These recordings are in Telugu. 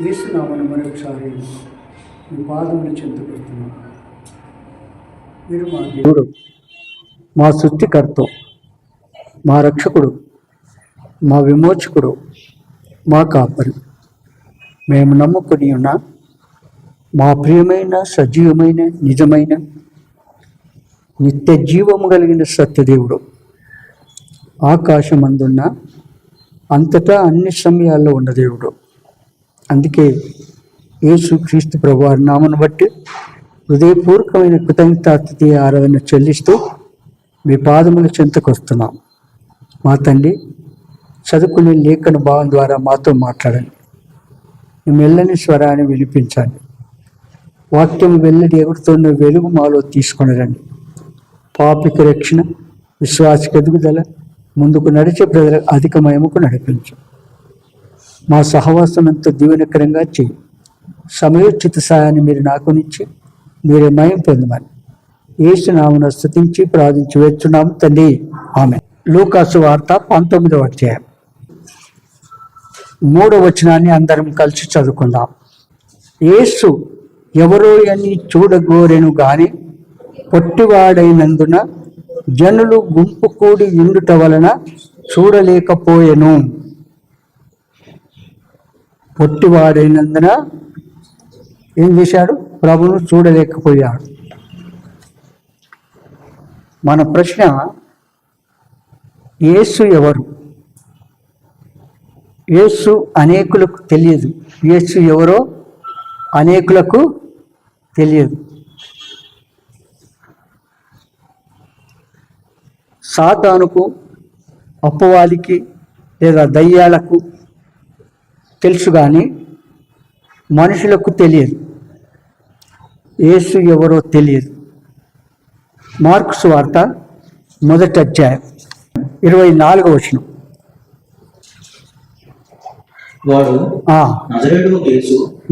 యేసునామమున మరొకసారి మీ పాదములు చెందుకొస్తున్నాం. మీరు మా దేవుడు, మా సృష్టికర్త, మా రక్షకుడు, మా విమోచకుడు, మా కాపరి. మేము నమ్ముకుని ఉన్న మా ప్రియమైన సజీవమైన నిజమైన నిత్య జీవము కలిగిన సత్యదేవుడు, ఆకాశమందున్న అంతటా అన్ని సమయాల్లో ఉన్న దేవుడు. అందుకే యేసు క్రీస్తు ప్రభువారి నామను బట్టి హృదయపూర్వకమైన కృతజ్ఞతాస్తుతి ఆరాధన చెల్లిస్తూ మీ పాదముల చెంతకొస్తున్నాం. మా తండ్రి, చదువుకునే లేఖన భావం ద్వారా మాతో మాట్లాడండి. మీ మెల్లని స్వరాన్ని వినిపించండి. వాక్యం వెల్లడి ఎగురుతున్న వెలుగు మాలో తీసుకొని రండి. పాపిక రక్షణ, విశ్వాసకి ఎదుగుదల, ముందుకు నడిచే ప్రజల అధికమయముకు నడిపించు. మా సహవాసం ఎంతో దీవెనకరంగా చేయి. సమయోచిత సాయాన్ని మీరు నాకునిచ్చి మీరే మయం పొందమని యేసు నామమున స్తుతించి ప్రార్థించి వేడుచున్నాము తండ్రి, ఆమేన్. లూకాసు వార్త 19వ అధ్యాయం 3వ వచనాన్ని అందరం కలిసి చదువుకుందాం. యేసు ఎవరో అని చూడగోరెను గాని పొట్టివాడైనందున జనులు గుంపు కూడి ఉండుట వలన చూడలేకపోయెను. పొట్టివాడైనందున ఏం చేశాడు? ప్రభును చూడలేకపోయాడు. మన ప్రశ్న, యేసు ఎవరు? యేసు అనేకులకు తెలియదు. యేసు ఎవరో అనేకులకు తెలియదు. సాతానుకు, అపవాదికి లేదా దయ్యాలకు తెలుసు కానీ మనుషులకు తెలియదు. యేసు ఎవరో తెలియదు. మార్కు సువార్త 1వ అధ్యాయం 24వ వచనం.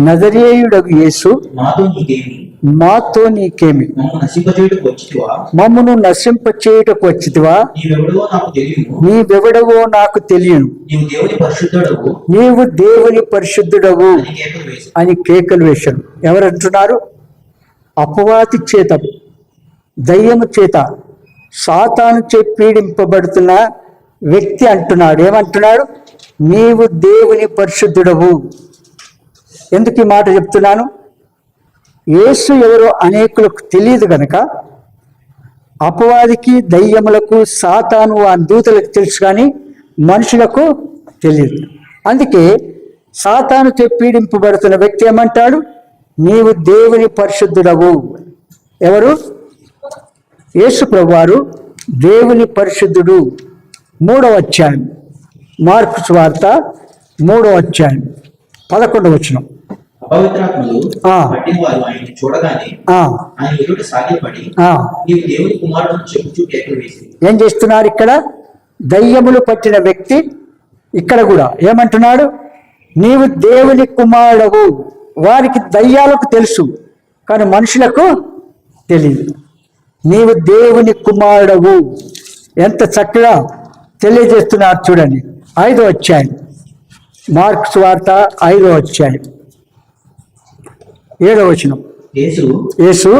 నజరేయుడగు యేసు, మాతో నీకేమి? మమ్మును నశింపచేయుటకు వచ్చితివా? నీవెవడవో నాకు తెలియను. నీవు దేవుని పరిశుద్ధుడవు అని కేకలు వేశాను. ఎవరంటున్నారు? అపవాది చేత, దయ్యము చేత, సాతాను చే పీడింపబడుతున్న వ్యక్తి అంటున్నాడు. ఏమంటున్నాడు? నీవు దేవుని పరిశుద్ధుడవు. ఎందుకు ఈ మాట చెప్తున్నాను? యేసు ఎవరో అనేకులకు తెలియదు కనుక అపవాదికి, దయ్యములకు, సాతాను ఆ దూతలకు తెలుసు కానీ మనుషులకు తెలియదు. అందుకే సాతాను చే పీడింపబడుతున్న వ్యక్తి ఏమంటాడు? నీవు దేవుని పరిశుద్ధుడవు. ఎవరు? యేసు ప్రభువారు దేవుని పరిశుద్ధుడు. 3వ అధ్యాయం మార్కు సువార్త 3వ అధ్యాయం 11వ వచనం. ఏం చేస్తున్నారు ఇక్కడ? దయ్యములు పట్టిన వ్యక్తి ఇక్కడ కూడా ఏమంటున్నాడు? నీవు దేవుని కుమారుడవు. వారికి, దయ్యాలకు తెలుసు కానీ మనుషులకు తెలియదు. నీవు దేవుని కుమారుడవు. ఎంత చక్కగా తెలియజేస్తున్నారు చూడండి. 5వ అధ్యాయం మార్కు సువార్త 5వ అధ్యాయం 7వ వచనం. యేసు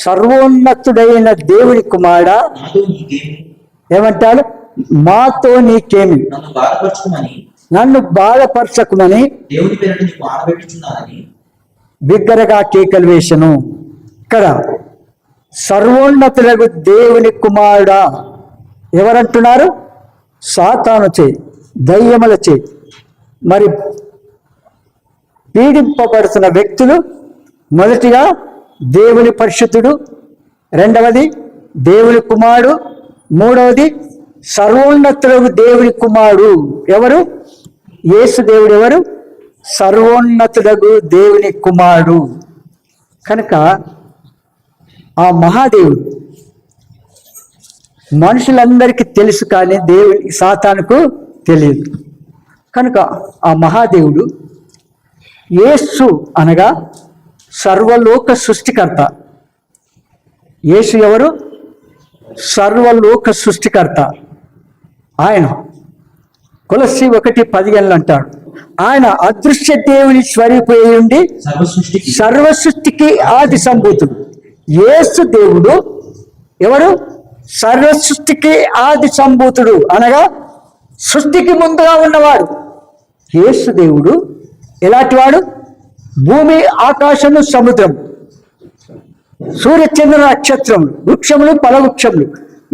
సర్వోన్నతుడైన దేవుని కుమారుడా, ఏమంటాడు? మాతో నీకేమి? నన్ను బాధపరచకుమని బిగ్గరగా కేకలు వేసెను. ఇక్కడ సర్వోన్నతులకు దేవుని కుమారుడా ఎవరంటున్నారు? సాతాను చే, దయ్యముల చే మరి పీడింపబడుతున్న వ్యక్తులు. మొదటిగా దేవుని పరిశుద్ధుడు, రెండవది దేవుని కుమారుడు, మూడవది సర్వోన్నతులకు దేవుని కుమారుడు. ఎవరు? యేసు దేవుడు. ఎవరు? సర్వోన్నతులకు దేవుని కుమారుడు. కనుక ఆ మహాదేవుడు మనుషులందరికీ తెలుసు కానీ దేవుని, సాతానుకు తెలియదు. కనుక ఆ మహాదేవుడు యేసు అనగా సర్వలోక సృష్టికర్త. యేసు ఎవరు? సర్వలోక సృష్టికర్త. ఆయన కొలస్సీ 1:15 అంటాడు, ఆయన అదృశ్య దేవుని స్వరూపై ఉండి సర్వసృష్టికి ఆది సంభూతుడు. యేసు దేవుడు ఎవరు? సర్వసృష్టికి ఆది సంభూతుడు అనగా సృష్టికి ముందుగా ఉన్నవాడు. యేసు దేవుడు ఎలాంటి వాడు? భూమి, ఆకాశము, సముద్రం, సూర్యచంద్ర నక్షత్రములు, వృక్షములు, ఫలవృక్షములు,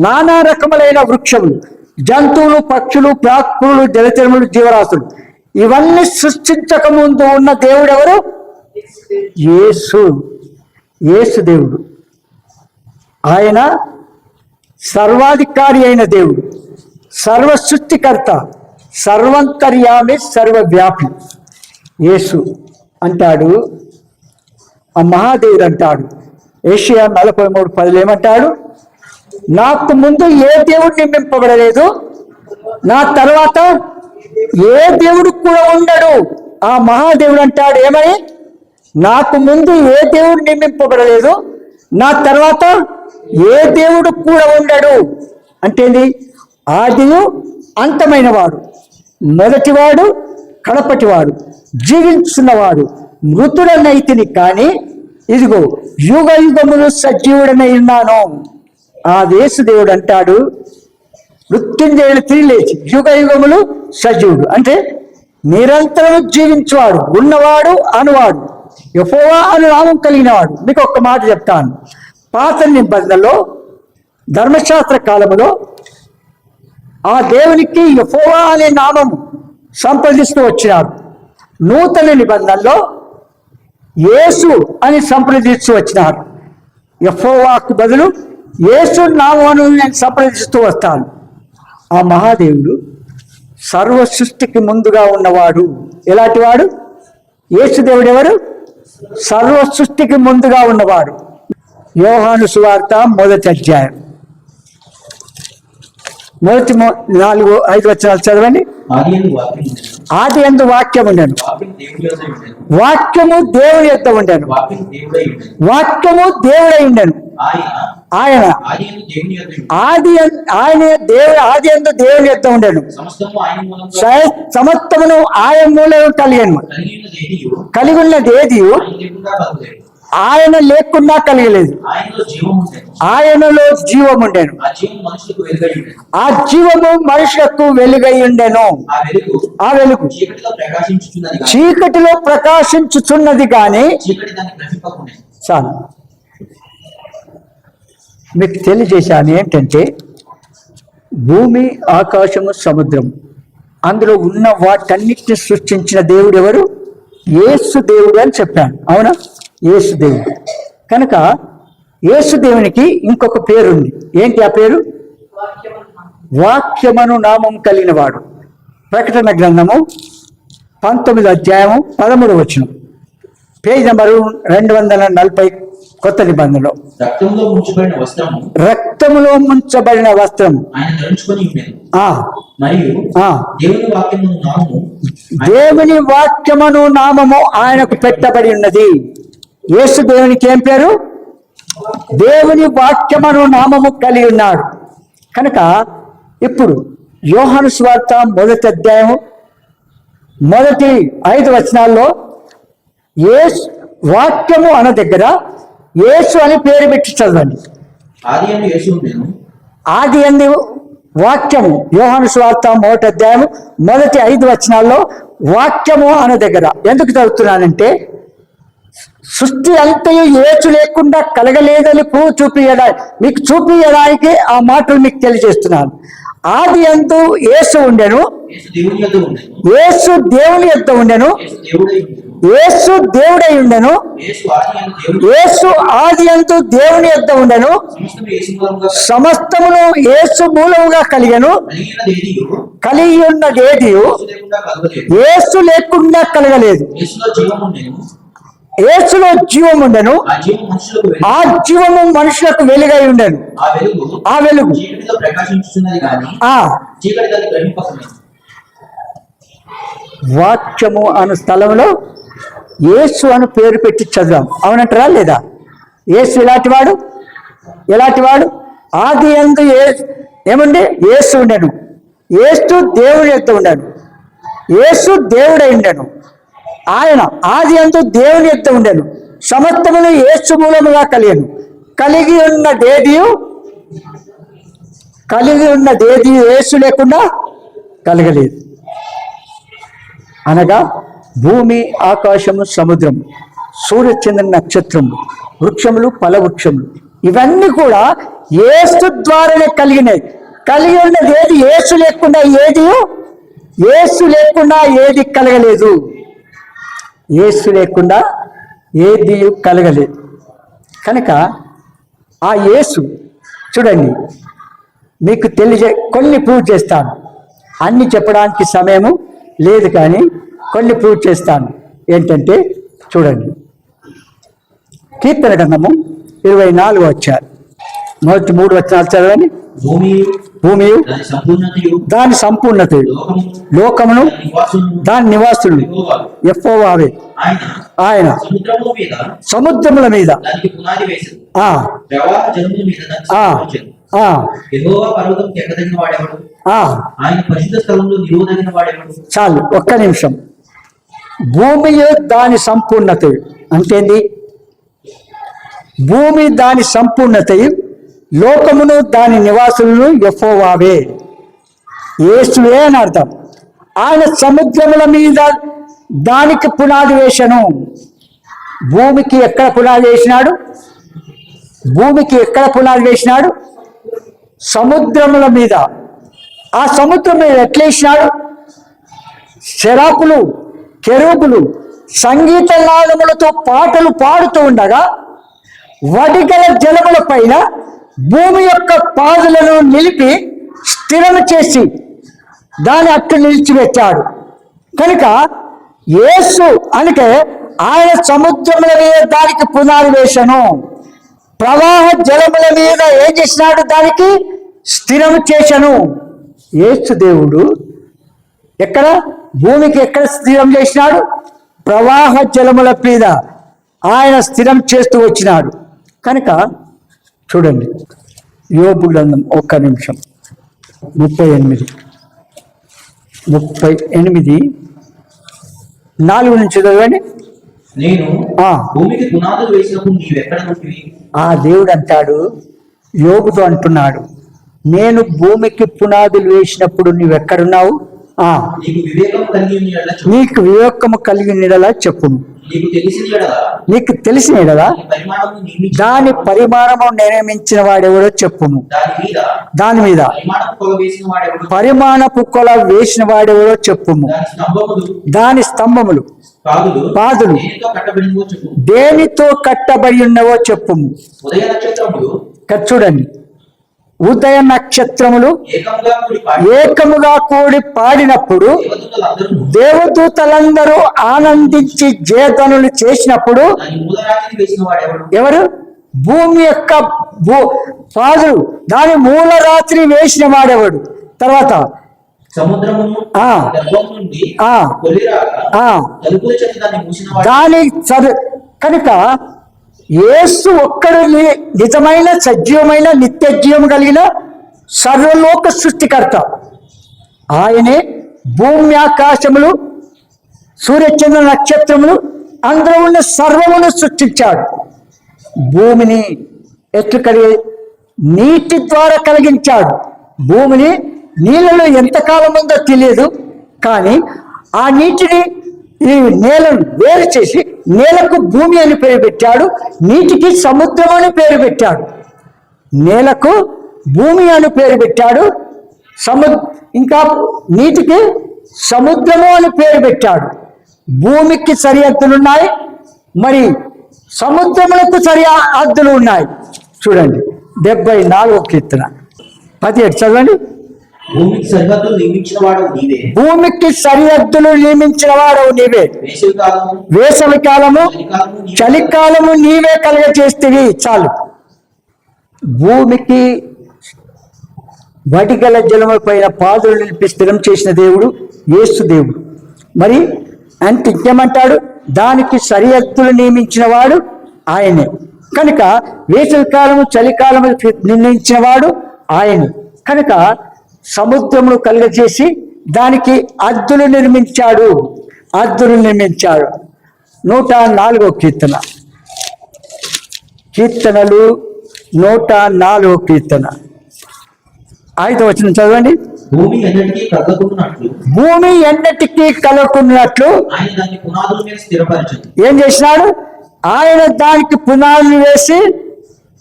నానా రకములైన వృక్షములు, జంతువులు, పక్షులు, ప్రాకృతులు, జలచరములు, జీవరాశులు, ఇవన్నీ సృష్టించక ముందు ఉన్న దేవుడు ఎవరు? యేసు. యేసు దేవుడు. ఆయన సర్వాధికారి అయిన దేవుడు, సర్వ సృష్టికర్త, సర్వంతర్యామి, సర్వవ్యాపి. యేసు అంటాడు, ఆ మహాదేవుడు అంటాడు ఏషియా 43:10 ఏమంటాడు? నాకు ముందు ఏ దేవుడు నియమింపబడలేదు, నా తర్వాత ఏ దేవుడు కూడా ఉండడు. ఆ మహాదేవుడు అంటాడు ఏమని? నాకు ముందు ఏ దేవుడు నియమింపబడలేదు, నా తర్వాత ఏ దేవుడు కూడా ఉండడు. అంటేంది? ఆదియు అంతమైన వాడు, మొదటివాడు, కడపటివాడు, జీవించున్నవాడు, మృతుడనైతిని కానీ ఇదిగో యుగ యుగములు సజీవుడనై ఉన్నాను. ఆ యేసుదేవుడు అంటాడు, మృత్యుంజయుడు తిరిగి లేచి యుగ యుగములు సజీవుడు అంటే నిరంతరం జీవించువాడు, ఉన్నవాడు, అనువాడు, యెహోవా అను నామం కలిగిన వాడు. మీకు ఒక్క మాట చెప్తాను. పాత నిబంధనలో ధర్మశాస్త్ర కాలములో ఆ దేవునికి యెహోవా అనే నామం సంప్రదిస్తూ వచ్చినాడు. నూతన నిబంధనలో యేసు అని సంప్రదిస్తూ వచ్చినాడు. యెహోవాకు బదులు యేసు నామమును నేను సంప్రదిస్తూ వస్తాను. ఆ మహాదేవుడు సర్వ సృష్టికి ముందుగా ఉన్నవాడు. ఎలాంటి వాడు? యేసుదేవుడు ఎవరు? సర్వ సృష్టికి ముందుగా ఉన్నవాడు. యోహాను సువార్త 1వ అధ్యాయం మొదటి 4-5 వచనాలు చదవండి. ఆది యందు వాక్యం ఉండెను, వాక్యము దేవుని యొద్ద ఉండెను, వాక్యము దేవుడై ఉండెను. ఆయన ఆది యందు దేవుని యొద్ద ఉండెను, సమస్తమును ఆయన మూలము కలిగి ఉన్నది ఏది ఆయన లేకుండా కలిగలేదు. ఆయనలో జీవం ఉండెను, ఆ జీవము మనుషులకు వెలుగై ఉండెను. ఆ వెలుగు చీకటిలో ప్రకాశించుచున్నది కానీ చాలు. మీకు తెలియజేశాను ఏంటంటే భూమి, ఆకాశము, సముద్రం అందులో ఉన్న వాటన్నిటిని సృష్టించిన దేవుడు ఎవరు? యేసు దేవుడు అని చెప్పాను. అవునా? యేసు దేవుడు. కనుక యేసు దేవునికి ఇంకొక పేరుంది. ఏంటి ఆ పేరు? వాక్యమను నామం కలిగిన వాడు. ప్రకటన గ్రంథము 19వ అధ్యాయము 13వ వచనం, పేజ్ నెంబరు 240 కొత్త నిబంధనలో. రక్తములో ముంచబడిన వస్త్రం దేవుని వాక్యమును నామము ఆయనకు పెట్టబడి ఉన్నది. యేసు దేవునికి ఏం పేరు? దేవుని వాక్యమును నామము కలిగి ఉన్నాడు. కనుక ఇప్పుడు యోహాను సువార్త 1వ అధ్యాయము మొదటి 5 వచనాల్లో యేసు వాక్యము అన్న దగ్గర యేసు అని పేరు పెట్టి చదవండి. ఆది యందు వాక్యము. యోహాను సువార్త 1వ అధ్యాయము మొదటి 5 వచనాల్లో వాక్యము అన్న దగ్గర ఎందుకు చదువుతున్నానంటే సృష్టి అంతయు యేసు లేకుండా కలగలేదని మీకు చూపించడానికి ఆ మాటలు మీకు తెలియజేస్తున్నాను. ఆది యందు యేసు ఉండెను, యేసు దేవుని యొద్ద ఉండెను, యేసు దేవుడై ఉండెను, యేసు ఆది యందు దేవుని యొద్ద ఉండెను, సమస్తమును యేసు మూలముగా కలిగెను, కలిగి ఉన్నదేది యేసు లేకుండా కలగలేదు. యేసులో జీవం ఉండెను, ఆ జీవము మనుషులకు వెలుగై ఉండెను. ఆ వెలుగు వాక్యము అను స్థలంలో యేసు అని పేరు పెట్టి చదివాం. అవునంటారా లేదా? యేసు ఎలాంటి వాడు? ఆది యందు ఏముండే? యేసు ఉండెను, యేసు దేవుని యొద్ద ఉండెను, యేసు దేవుడై ఉండెను. ఆయన ఆది అందు దేవుని యొద్ద ఉండెను. సమస్తమును యేసు మూలముగా కలిగెను. కలిగి ఉన్నదేది యేసు లేకుండా కలగలేదు. అనగా భూమి, ఆకాశము, సముద్రము, సూర్యచంద్ర నక్షత్రములు, వృక్షములు, ఫలవృక్షములు ఇవన్నీ కూడా యేసు ద్వారానే కలిగినాయి. కలిగి ఉన్నది ఏది? యేసు లేకుండా ఏది కలగలేదు. యేసు లేకుండా ఏది కలగలేదు. కనుక ఆ యేసు చూడండి, మీకు కొన్ని ప్రూవ్ చేస్తాను. అన్ని చెప్పడానికి సమయము లేదు, కానీ కొన్ని ప్రూవ్ చేస్తాను. ఏంటంటే చూడండి, కీర్తన గ్రంథము 24 వచ్చారు. మొదటి 3 వచనాలు చదవండి. భూమియు దాని సంపూర్ణతయు, లోకమును దాని నివాసులు యెహోవావే. ఆయన సముద్రముల మీద చాలు, ఒక్క నిమిషం. భూమియు దాని సంపూర్ణతయు అంటేంది? భూమి దాని సంపూర్ణతయు, లోకమును దాని నివాసులను యెహోవావే. యేసువే అని అర్థం. ఆయన సముద్రముల మీద దానికి పునాది వేసెను. భూమికి ఎక్కడ పునాది వేసినాడు? సముద్రముల మీద. ఆ సముద్రం మీద ఎట్లా వేసినాడు? శరాపులు, కెరూబులు సంగీత నాదములతో పాటలు పాడుతూ ఉండగా వడిగల జలముల పైన భూమి యొక్క పాదులను నిలిపి స్థిరం చేసి దాన్ని అట్టు నిలిచిపెట్టాడు. కనుక యేసు అంటే ఆయన సముద్రముల మీద దానికి పునాది వేసెను. ప్రవాహ జలముల మీద ఏం చేసినాడు? దానికి స్థిరం చేశాను. యేసు దేవుడు ఎక్కడ? భూమికి ఎక్కడ స్థిరం చేసినాడు? ప్రవాహ జలముల మీద ఆయన స్థిరం చేస్తూ వచ్చినాడు. కనుక చూడండి, యోబు గ్రంథం 1 నిమిషం 38 4 నుంచి చదవండి. నేను భూమికి పునాదులు వేసినప్పుడు నీవెక్కడ ఉంటివి? ఆ దేవుడు అంటాడు, యోబుతో అంటున్నాడు, నేను భూమికి పునాదులు వేసినప్పుడు నువ్వెక్కడున్నావు? నీకు వివేకము కలిగినలా చెప్పును. నీకు తెలిసిన ఎడలా దాని పరిమాణము నిర్మించిన వాడెవడో చెప్పును. దాని మీద పరిమాణపు కొల వేసిన వాడెవడో చెప్పుము. దాని స్తంభములు పాదులు దేనితో కట్టబడి ఉన్నవో చెప్పుము. చూడండి, ఉదయ నక్షత్రములు ఏకముగా కూడి పాడినప్పుడు, దేవదూతలందరూ ఆనందించి జయధ్వనులు చేసినప్పుడు ఎవరు? భూమి యొక్క పాదులు దాని మూల రాత్రి వేసిన వాడెవడు? తర్వాత దాని కనుక యేసు ఒక్కడు నిజమైన సజీవమైన నిత్య జీవం కలిగిన సర్వలోక సృష్టికర్త. ఆయనే భూమి, ఆకాశములు, సూర్యచంద్ర నక్షత్రములు అందులో ఉన్న సర్వమును సృష్టించాడు. భూమిని నీటి ద్వారా కలిగించాడు. భూమిని నీళ్ళలో ఎంతకాలం ఉందో తెలియదు, కానీ ఆ నీటిని ఈ నేలను వేరు చేసి నేలకు భూమి అని పేరు పెట్టాడు. నీటికి సముద్రం అని పేరు పెట్టాడు. నేలకు భూమి అని పేరు పెట్టాడు. ఇంకా నీటికి సముద్రము అని పేరు పెట్టాడు. భూమికి సరిహద్దులున్నాయి, మరి సముద్రములకు సరిహద్దులు ఉన్నాయి. చూడండి, 74వ కీర్తన 17 చదవండి. భూమికి సరిహద్దులు నియమించిన వాడవు నీవే. వేసవి కాలము చలికాలము నీవే కలుగచేస్తేవి. చాలు. భూమికి వడిగల జలముల పైన పాదులు నిలిపి స్థిరం చేసిన దేవుడు యేసు దేవుడు. మరి అంటే ఇంకేమంటాడు? దానికి సరిహద్దులు నియమించిన వాడు ఆయనే. కనుక వేసవి కాలము చలికాలము నిర్ణయించిన వాడు ఆయనే. కనుక సముద్రమును కలుగజేసి దానికి అద్దులు నిర్మించాడు. 104 కీర్తన, కీర్తనలు 104 కీర్తన 5వ వచనం చదవండి. భూమి ఎన్నటికీ కదలకుండునట్లు భూమి ఎన్నటికీ కలగకున్నట్లు ఆయన దాని పునాదుల మీద స్థిరపరచను. ఏం చేసినాడు? ఆయన దానికి పునాదులు వేసి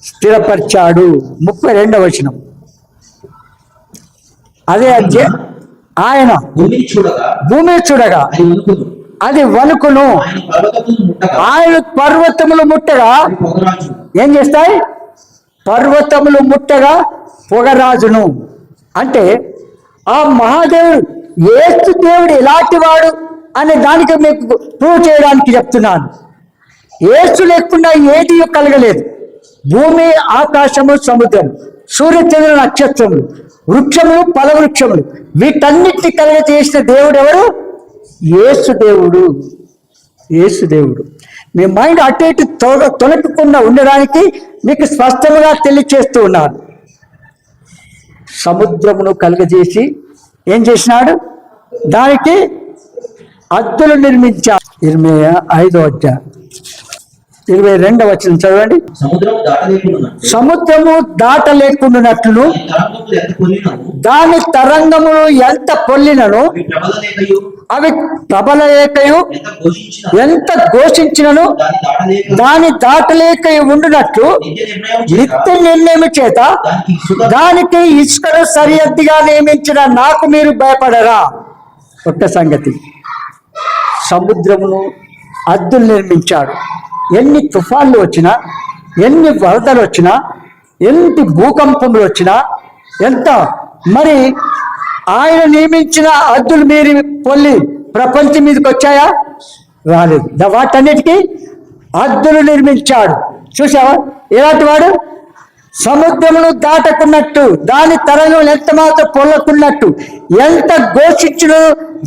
స్థిరపరిచాడు. 32వ వచనం. అదే ఆయన భూమిని చూడగా అది వణుకును. ఆయన పర్వతములు ముట్టగా ఏం చేస్తాయి? పర్వతములు ముట్టగా పొగరాజును. అంటే ఆ మహాదేవుడు యేసు దేవుడు ఎలాంటి వాడు అనే దానికి మీకు ప్రూవ్ చేయడానికి చెప్తున్నాను. యేసు లేకుండా ఏది కలగలేదు. భూమి, ఆకాశము, సముద్రం, సూర్యచంద్ర నక్షత్రములు, వృక్షములు, ఫలవృక్షములు, వీటన్నిటిని కలగజేసిన దేవుడు ఎవరు? యేసు దేవుడు. యేసు దేవుడు. మీ మైండ్ అటు ఇటు తొలగకుండా ఉండడానికి మీకు స్పష్టంగా తెలియచేస్తూ ఉన్నాను. సముద్రమును కలగజేసి ఏం చేసినాడు? దానికి అద్దులు నిర్మించాడు. 25వ అధ్యాయం 22వ వచనం చదవండి. సముద్రము దాటలేకుండానట్లు దాని తరంగములు ఎంత పొల్లినను అవి ప్రబలలేకయు ఎంత ఘోషించినను దాని దాటలేక ఉండునట్లు నిత్య నిర్ణయం చేత దానికి ఇసుకను సరిహద్దుగా నియమించిన నాకు మీరు భయపడరా? ఒక్క సంగతి, సముద్రమును అద్దులు నిర్మించాడు. ఎన్ని తుఫాన్లు వచ్చినా, ఎన్ని వరదలు వచ్చినా, ఎన్ని భూకంపములు వచ్చినా, ఎంత మరి ఆయన నియమించిన అద్దులు మీరు పొల్లి ప్రపంచం మీదకి వచ్చాయా? రాలేదు. వాటన్నిటికీ అద్దులు నిర్మించాడు. చూసావా ఎలాంటి వాడు? సముద్రమును దాటకున్నట్టు దాని తరంగం ఎంత మాత్రం పొల్లకున్నట్టు ఎంత ఘోషించిన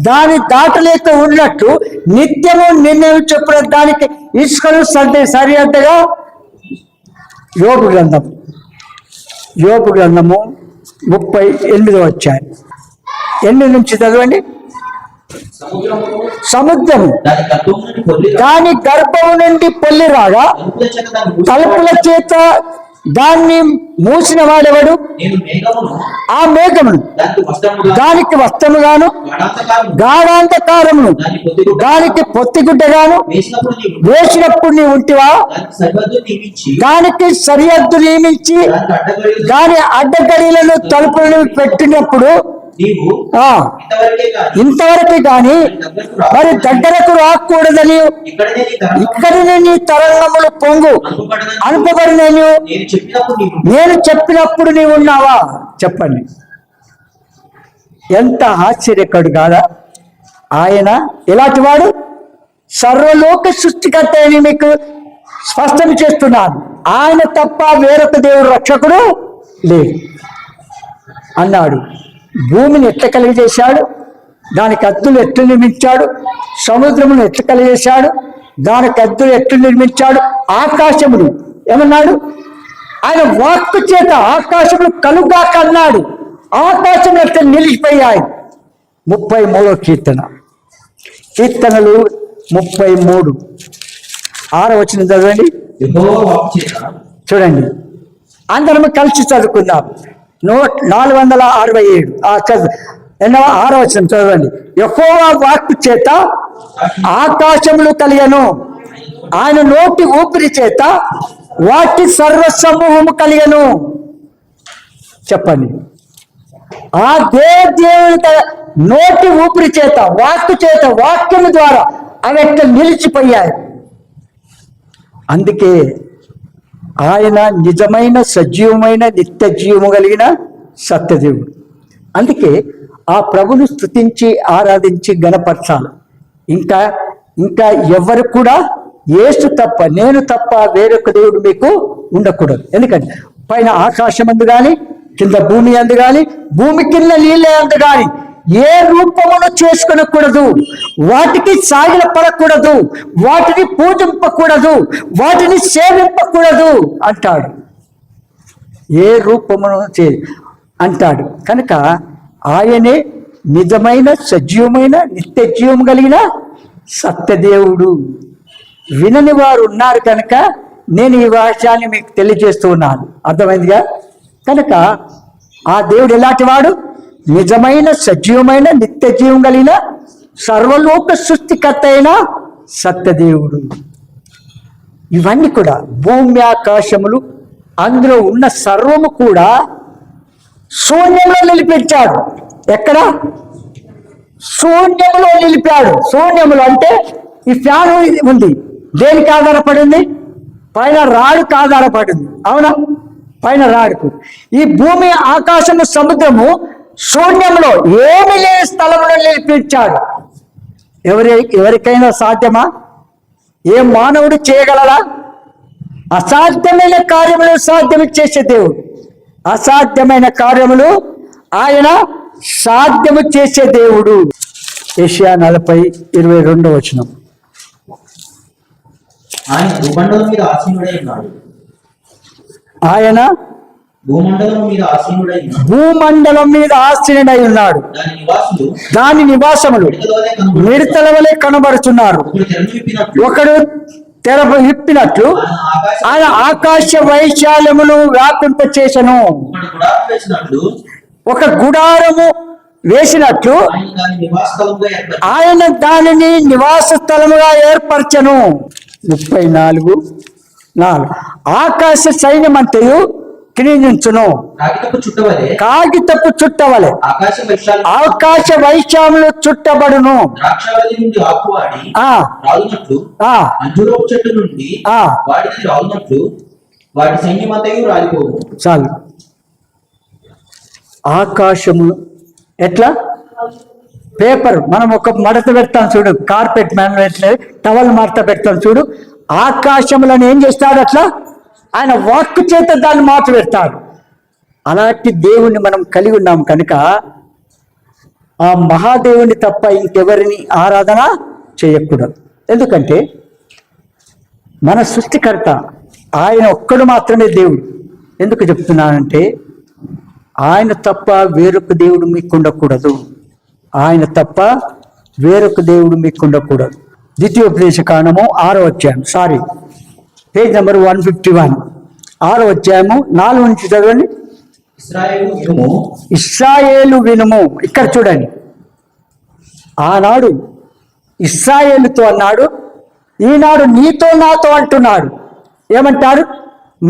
దాని దాటలేక ఉన్నట్టు నిత్యము నిర్ణయం చెప్పిన దానికి ఇసుకను సరిహద్దుగా. యోబు గ్రంథము 38వ అధ్యాయం 8 నుంచి చదవండి. సముద్రము దాని గర్భము నుండి పొల్లి రాగా తలుపుల చేత దాన్ని మూసిన వాడెవడు? ఆ మేఘమును దానికి వస్త్రముగాను గాఢాంధకారమును దానికి పొత్తిగుడ్డగాను వేసినప్పుడు నీ ఉంటివా? దానికి సరిహద్దు నియమించి దాని అడ్డగడిలను తలుపులను పెట్టినప్పుడు ఇంతవరకు గాని మరి దగ్గరకు రాకూడదని ఇక్కడనే నీ తరంగములు పొంగు అనుపబడినని నేను చెప్పినప్పుడు నీవు ఉన్నావా? చెప్పండి. ఎంత ఆశ్చర్యకడు కాదా? ఆయన ఎలాంటి వాడు? సర్వలోక సృష్టికర్త అని మీకు స్పష్టం చేస్తున్నాను. ఆయన తప్ప వేరొక దేవుడు రక్షకుడు లేడు అన్నాడు. భూమిని ఎట్లా కలిగజేశాడు? దానికి అద్దులు ఎట్లు నిర్మించాడు? సముద్రమును ఎట్లా కలిగజేశాడు? దానికి అద్దులు ఎట్లు నిర్మించాడు? ఆకాశమును ఏమన్నాడు? ఆయన వాక్కు చేత ఆకాశములు కలుగాక అన్నాడు. ఆకాశం ఎట్లా నిలిచిపోయాయి. 33వ కీర్తన, కీర్తనలు 33 6వ వచనం చదవండి. చూడండి, అందరం కలిసి చదువుకుందాం. 467 6వ వచనం చదవండి. యెహోవా వాక్కు చేత ఆకాశములు కలిగను, ఆయన నోటి ఊపిరి చేత వాటి సర్వసమూహము కలిగను. చెప్పండి. ఆ దేవుని నోటి ఊపిరి చేత, వాక్కు చేత, వాక్యము ద్వారా అవి ఎట్లా నిలిచిపోయాయి. అందుకే ఆయన నిజమైన సజీవమైన నిత్య జీవము కలిగిన సత్యదేవుడు. అందుకే ఆ ప్రభును స్తుతించి ఆరాధించి గణపరచాలి. ఇంకా ఇంకా ఎవరు కూడా యేసు తప్ప, నేను తప్ప వేరొక దేవుడు మీకు ఉండకూడదు. ఎందుకంటే పైన ఆకాశం అందు కానీ, కింద భూమి అందు కానీ, భూమి కింద నీళ్ళ అందు కానీ ఏ రూపమును చేసుకొనకూడదు, వాటికి సాగిల పడకూడదు, వాటిని పూజింపకూడదు, వాటిని సేవింపకూడదు అంటాడు. ఏ రూపమును అంటాడు. కనుక ఆయనే నిజమైన సజీవమైన నిత్య జీవం కలిగిన సత్యదేవుడు. వినని వారు ఉన్నారు కనుక నేను ఈ విషయాన్ని మీకు తెలియజేస్తూ ఉన్నాను. అర్థమైందిగా? కనుక ఆ దేవుడు ఎలాంటి వాడు? నిజమైన సజీవమైన నిత్య జీవం కలిగిన సర్వలోక సృష్టికర్త అయిన సత్యదేవుడు. ఇవన్నీ కూడా భూమి ఆకాశములు అందులో ఉన్న సర్వము కూడా శూన్యంలో నిలిపించాడు. ఎక్కడ? శూన్యములో నిలిపాడు. శూన్యములో అంటే ఈ ఫ్యాన్ ఉంది, దేనికి ఆధారపడింది? పైన రాడుకు ఆధారపడింది. అవునా? పైన రాడుకు. ఈ భూమి ఆకాశము సముద్రము శూన్యంలో ఏమి లేని స్థలంలో నిలిపించాడు. ఎవరికైనా సాధ్యమా? ఏ మానవుడు చేయగలరా? అసాధ్యమైన కార్యములు సాధ్యం చేసే దేవుడు. అసాధ్యమైన కార్యములు ఆయన సాధ్యము చేసే దేవుడు. యెషయా 40:22 ఆయన భూమండలం మీద ఆసీనుడై ఉన్నాడు. ఆయన భూమండలం మీద ఆసీనుడై ఉన్నాడు. భూమండలం మీద ఆసీనుడై ఉన్నాడు. దాని నివాసములు మిడతల వలె కనబడుతున్నారు. ఒకడు తెర విప్పినట్లు ఆయన ఆకాశ వైశాల్యమును వ్యాపింప చేసెను. ఒక గుడారము వేసినట్లు ఆయన దానిని నివాస స్థలముగా ఏర్పరచను. 34:4 ఆకాశ సైన్యమంతయు క్షీణించును, కాగితపు చుట్టవలె ఆకాశ వైశాల్యములు చుట్టబడును. చాలు. ఆకాశము ఎట్లా? పేపర్ మనం ఒక మడత పెడతాం చూడు, కార్పెట్ టవల్ మడత పెడతాం చూడు. ఆకాశములను ఏం చేస్తాడు? అట్లా ఆయన వాక్కు చేత దాన్ని మార్చి పెడతాడు. అలాంటి దేవుణ్ణి మనం కలిగి ఉన్నాం కనుక ఆ మహాదేవుని తప్ప ఇంకెవరిని ఆరాధన చేయకూడదు. ఎందుకంటే మన సృష్టికర్త ఆయన ఒక్కడు మాత్రమే దేవుడు. ఎందుకు చెప్తున్నానంటే ఆయన తప్ప వేరొక దేవుడు మీకు ఉండకూడదు. ఆయన తప్ప వేరొక దేవుడు మీకు ఉండకూడదు. ద్వితీయోపదేశ కాండము 6వ అధ్యాయం, పేజ్ నెంబర్ 151, 6వ అధ్యాయము 4 నుంచి చదవండి. ఇశ్రాయేలు వినుము. ఇక్కడ చూడండి, ఆనాడు ఇశ్రాయేలుతో అన్నాడు, ఈనాడు నీతో నాతో అంటున్నాడు. ఏమంటారు?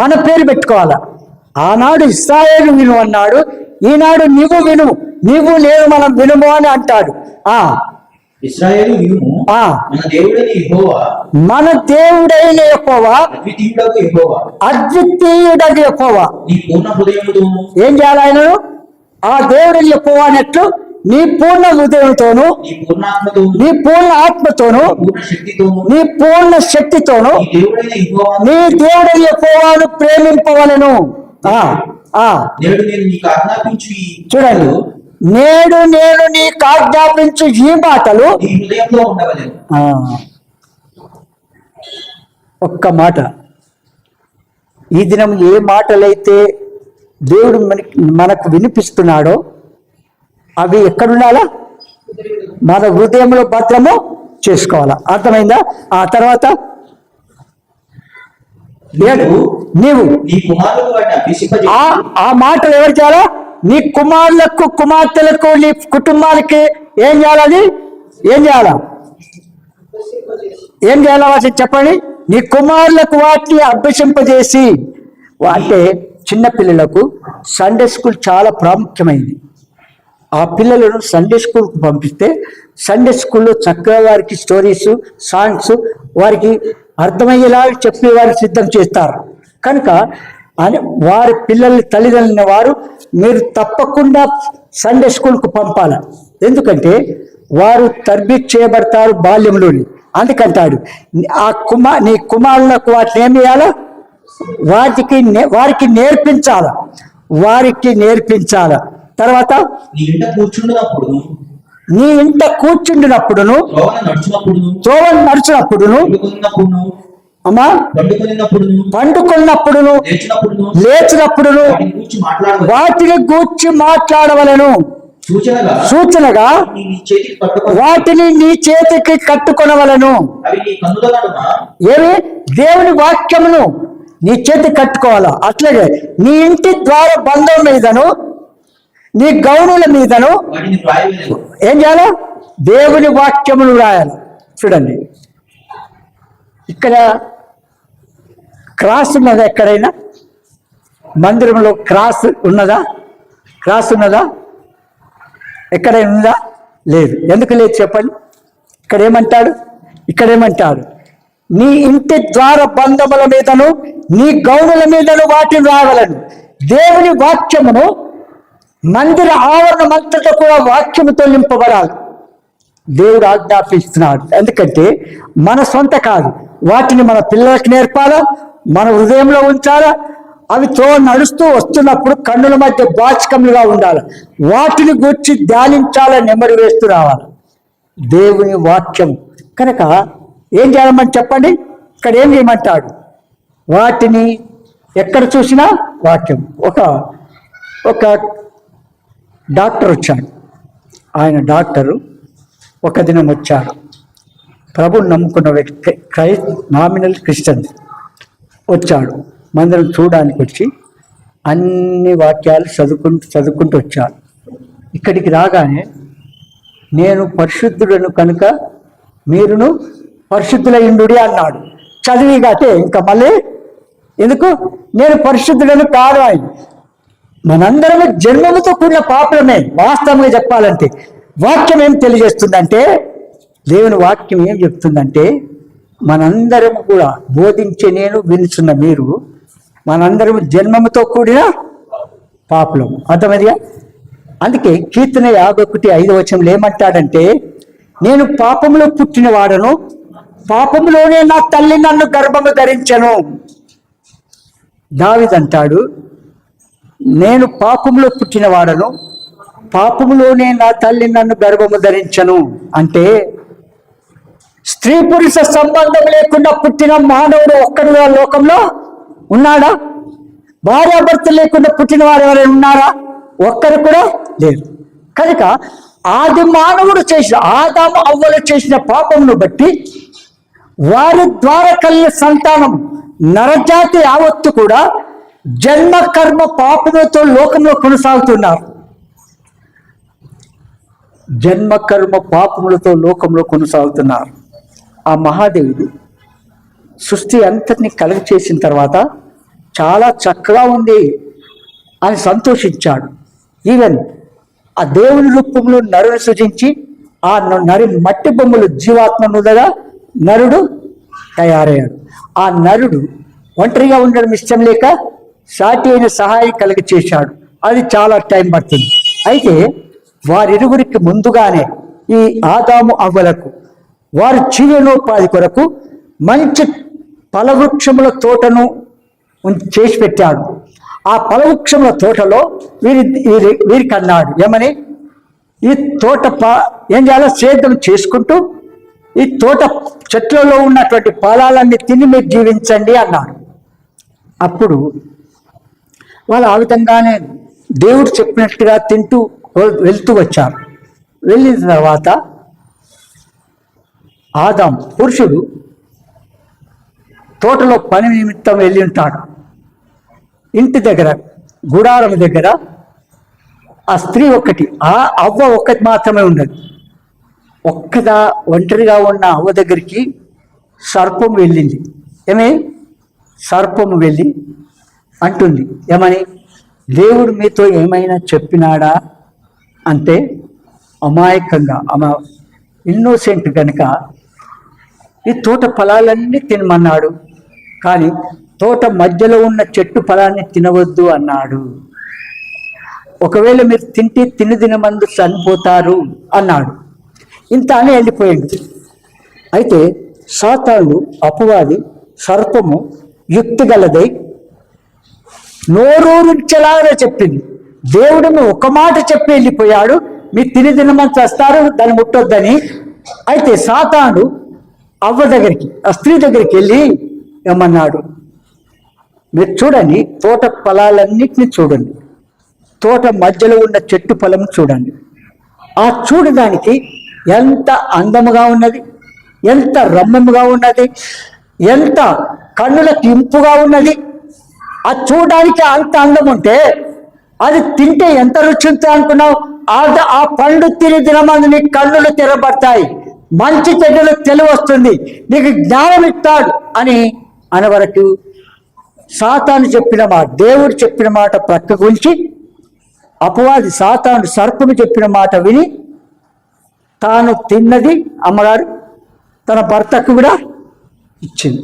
మన పేరు పెట్టుకోవాలా. ఆనాడు ఇశ్రాయేలు విను అన్నాడు, ఈనాడు నీవు విను, నీవు నేను మనం వినుము అని అంటాడు. ఇశ్రాయేలు వినుము, మన దేవుడైన యెహోవా అద్వితీయుడైన యెహోవా. ఏం చేయాలి? ఆయనను ఆ దేవుడైన యెహోవా అన్నట్లు నీ పూర్ణ హృదయంతోను, నీ పూర్ణ ఆత్మతోను, నీ పూర్ణ శక్తితోను నీ దేవుడైన యెహోవాను ప్రేమింపవలెను. చూడండి, నేడు నేను నీకు ఆజ్ఞాపించు ఈ మాటలు. ఒక్క మాట, ఈ దినం ఏ మాటలైతే దేవుడు మనకు వినిపిస్తున్నాడో అవి ఎక్కడుండాలా? మన హృదయంలో భద్రము చేసుకోవాలా. అర్థమైందా? ఆ తర్వాత నీవు ఆ మాటలు ఎవరు చేయాలా? నీ కుమారులకు, కుమార్తెలకు, నీ కుటుంబాలకి ఏం చేయాలని? ఏం చేయాలా? ఏం చేయాలా వాటిని చెప్పండి. నీ కుమారులకు వాటిని అభ్యసింపజేసి. అంటే చిన్నపిల్లలకు సండే స్కూల్ చాలా ప్రాముఖ్యమైంది. ఆ పిల్లలను సండే స్కూల్కి పంపిస్తే సండే స్కూల్లో చక్కగా వారికి స్టోరీస్, సాంగ్స్ వారికి అర్థమయ్యేలా చెప్పి వారికి సిద్ధం చేస్తారు. కనుక వారి పిల్లల్ని తల్లిదండ్రుల వారు మీరు తప్పకుండా సండే స్కూల్కు పంపాలి. ఎందుకంటే వారు తర్బీదు చేయబడతారు బాల్యంలోని. అందుకంటాడు నీ కుమారులకు వాటిని ఏమి చేయాలా? వారికి నేర్పించాల. తర్వాత నీ ఇంట కూర్చుండినప్పుడును, త్రోవ నడిచినప్పుడును, అమ్మా పండుకున్నప్పుడును, లేచినప్పుడును వాటిని గూర్చి మాట్లాడవలను. సూచనగా నీ చేతికి పట్టుకొని వాటిని నీ చేతికి కట్టుకొనవలను. అవి నీ కన్నుల నడుమ ఏమి? దేవుని వాక్యమును నీ చేతికి కట్టుకోవాలా. అట్లాగే నీ ఇంటి ద్వార బంధం మీదను నీ గౌనుల మీదను వాటిని వ్రాయవలెను. ఏం చేయాలి? దేవుని వాక్యమును రాయాలి. చూడండి, ఇక్కడ క్రాస్ ఉన్నదా? ఎక్కడైనా మందిరంలో క్రాస్ ఉన్నదా? క్రాస్ ఉన్నదా? ఎక్కడైనా ఉందా? లేదు. ఎందుకు లేదు చెప్పండి. ఇక్కడేమంటాడు? నీ ఇంటి ద్వార బంధముల మీదను నీ గౌనుల మీదను వాటిని రావలను. దేవుని వాక్యమును మందిర ఆవరణమంతటా కూడా వాక్యముతో నింపబడాలి. దేవుడు ఆజ్ఞాపిస్తున్నాడు. ఎందుకంటే మన సొంత కాదు, వాటిని మన పిల్లలకు నేర్పాలా, మన హృదయంలో ఉంచాలా. అవి నడుస్తూ వస్తున్నప్పుడు కన్నుల మధ్య బాచికములుగా ఉండాలి. వాటిని గురించి ధ్యానించాలని నెమ్మది వేస్తూ రావాలి. దేవుని వాక్యం కనుక ఏం చేయాలమని చెప్పండి. ఇక్కడ ఏం చేయమంటాడు? వాటిని ఎక్కడ చూసినా వాక్యం. ఒక డాక్టర్ వచ్చాడు. ఆయన డాక్టరు ఒక దినం వచ్చాడు. ప్రభుని నమ్ముకున్న వ్యక్తి, నామినల్ క్రిస్టియన్ వచ్చాడు. మందిరం చూడడానికి వచ్చి అన్ని వాక్యాలు చదువుకుంటూ వచ్చాడు. ఇక్కడికి రాగానే నేను పరిశుద్ధుడను కనుక మీరును పరిశుద్ధులైండు అన్నాడు. చదివిగాటే ఇంకా మళ్ళీ ఎందుకు? నేను పరిశుద్ధుడను కాదు. ఆయన మనందరము జన్మముతో కూడిన పాపలమే. వాస్తవంగా చెప్పాలంటే వాక్యం ఏం తెలియజేస్తుందంటే, దేవుని వాక్యం ఏం చెప్తుందంటే, మనందరం కూడా బోధించే నేను, వినుచున్న మీరు, మనందరం జన్మముతో కూడిన పాపలం. అర్థమదిగా? అందుకే కీర్తన 51:5 ఏమంటాడంటే, నేను పాపంలో పుట్టిన వాడను, పాపంలోనే నా తల్లి నన్ను గర్భము ధరించను. దావీదు అంటాడు, నేను పాపంలో పుట్టిన వాడను, పాపములోనే నా తల్లి నన్ను గర్భము ధరించను. అంటే స్త్రీ పురుష సంబంధం లేకుండా పుట్టిన మానవుడు ఒక్కడు లోకంలో ఉన్నాడా? భార్యాభర్త లేకుండా పుట్టిన వారు ఎవరైనా ఉన్నారా? ఒక్కరు కూడా లేరు. కనుక ఆది మానవుడు చేసిన, ఆదాము అవ్వలు చేసిన పాపమును బట్టి వారి ద్వారా కలిగిన సంతానం నరజాతి యావత్తు కూడా జన్మ కర్మ పాపములతో లోకంలో కొనసాగుతున్నారు. జన్మ కర్మ పాపములతో లోకంలో కొనసాగుతున్నారు. ఆ మహాదేవుడు సృష్టి అంతటిని కలుగు చేసిన తర్వాత చాలా చక్కగా ఉంది అని సంతోషించాడు. ఈవెన్ ఆ దేవుని రూపంలో నరుని సృజించి ఆ నరి మట్టి బొమ్మలు జీవాత్మ నుదగా నరుడు తయారయ్యాడు. ఆ నరుడు ఒంటరిగా ఉండడం ఇష్టం లేక సాటి అయిన సహాయం కలిగి చేశాడు. అది చాలా టైం పడుతుంది. అయితే వారిరువురికి ముందుగానే ఈ ఆదాము అవ్వలకు వారి జీవనోపాధి కొరకు మంచి ఫలవృక్షముల తోటను చేసి పెట్టాడు. ఆ ఫలవృక్షముల తోటలో వీరికి అన్నాడు, ఏమని? ఈ తోట ఏం చేయాలో సేద్యం చేసుకుంటూ ఈ తోట చెట్లలో ఉన్నటువంటి ఫలాలన్నీ తిని మీరు జీవించండి అన్నాడు. అప్పుడు వాళ్ళు ఆ విధంగానే దేవుడు చెప్పినట్టుగా తింటూ వెళ్తూ వచ్చారు. వెళ్ళిన తర్వాత ఆదాం పురుషుడు తోటలో పని నిమిత్తం వెళ్ళి ఉంటాడు. ఇంటి దగ్గర గుడారం దగ్గర ఆ స్త్రీ ఒక్కటి, ఆ అవ్వ ఒక్కటి మాత్రమే ఉన్నది. ఒంటరిగా ఉన్న అవ్వ దగ్గరికి సర్పం వెళ్ళింది. సర్పము వెళ్ళి అంటుంది, ఏమని? దేవుడు మీతో ఏమైనా చెప్పినాడా అంటే అమాయకంగా, ఇన్నోసెంట్ కనుక ఈ తోట ఫలాలన్నీ తినమన్నాడు, కానీ తోట మధ్యలో ఉన్న చెట్టు ఫలాన్ని తినవద్దు అన్నాడు. ఒకవేళ మీరు తింటే తినమందు చనిపోతారు అన్నాడు. ఇంత అని వెళ్ళిపోయింది. అయితే సాతాను, అపవాది, సర్పము యుక్తి గలదై నోరూరించేలాగా చెప్పింది. దేవుడిని ఒక మాట చెప్పి వెళ్ళిపోయాడు, మీరు తినమని చేస్తారు, దాన్ని ముట్టొద్దని. అయితే సాతాను అవ్వ దగ్గరికి, ఆ స్త్రీ దగ్గరికి వెళ్ళి ఏమన్నాడు? మీరు చూడండి, తోట ఫలాలన్నిటిని చూడండి, తోట మధ్యలో ఉన్న చెట్టు ఫలం చూడండి, ఆ చూడడానికి ఎంత అందముగా ఉన్నది, ఎంత రమ్యముగా ఉన్నది, ఎంత కన్నులకు ఇంపుగా ఉన్నది. ఆ చూడడానికి అంత అందం ఉంటే అది తింటే ఎంత రుచి ఉంటుంది అనుకున్నావు? ఆ పండు తిని దినమందు నీ కన్నులు తెరబడతాయి, మంచి చెడ్డలు తెలివి వస్తుంది, నీకు జ్ఞానం ఇస్తాడు అని అనవరకు సాతాను చెప్పిన మాట, దేవుడు చెప్పిన మాట ప్రక్కకు ఉంచి అపవాది సాతాను సర్పము చెప్పిన మాట విని తాను తిన్నది అమ్మగారు తన భర్తకు కూడా ఇచ్చింది.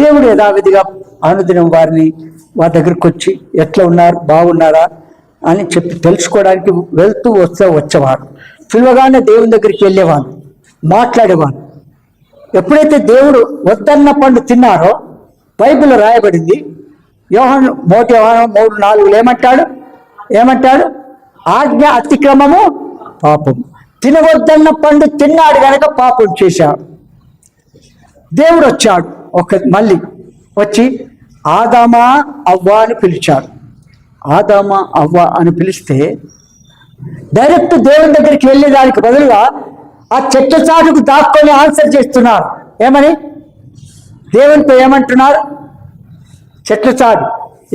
దేవుడు యథావిధిగా అనుదినం వారి దగ్గరికి వచ్చి ఎట్లా ఉన్నారు, బాగున్నారా అని చెప్పి తెలుసుకోవడానికి వెళ్తూ వచ్చేవాడు. పిలవగానే దేవుని దగ్గరికి వెళ్ళేవాడు, మాట్లాడేవాడు. ఎప్పుడైతే దేవుడు వద్దన్న పండు తిన్నారో బైబిల్లో రాయబడింది, యోహాను 3:4 ఏమంటాడు? ఆజ్ఞ అతిక్రమము పాపము. తినవద్దన్న పండు తిన్నాడు కనుక పాపం చేశాడు. దేవుడు వచ్చాడు, మళ్ళీ వచ్చి ఆదామా అవ్వ అని పిలిచాడు. ఆదామా అవ్వ అని పిలిస్తే డైరెక్ట్ దేవుని దగ్గరికి వెళ్ళేదానికి బదులుగా ఆ చెట్ల చాటుకు దాక్కొని ఆన్సర్ చేస్తున్నారు. ఏమని? దేవునితో ఏమంటున్నారు? చెట్ల చాటు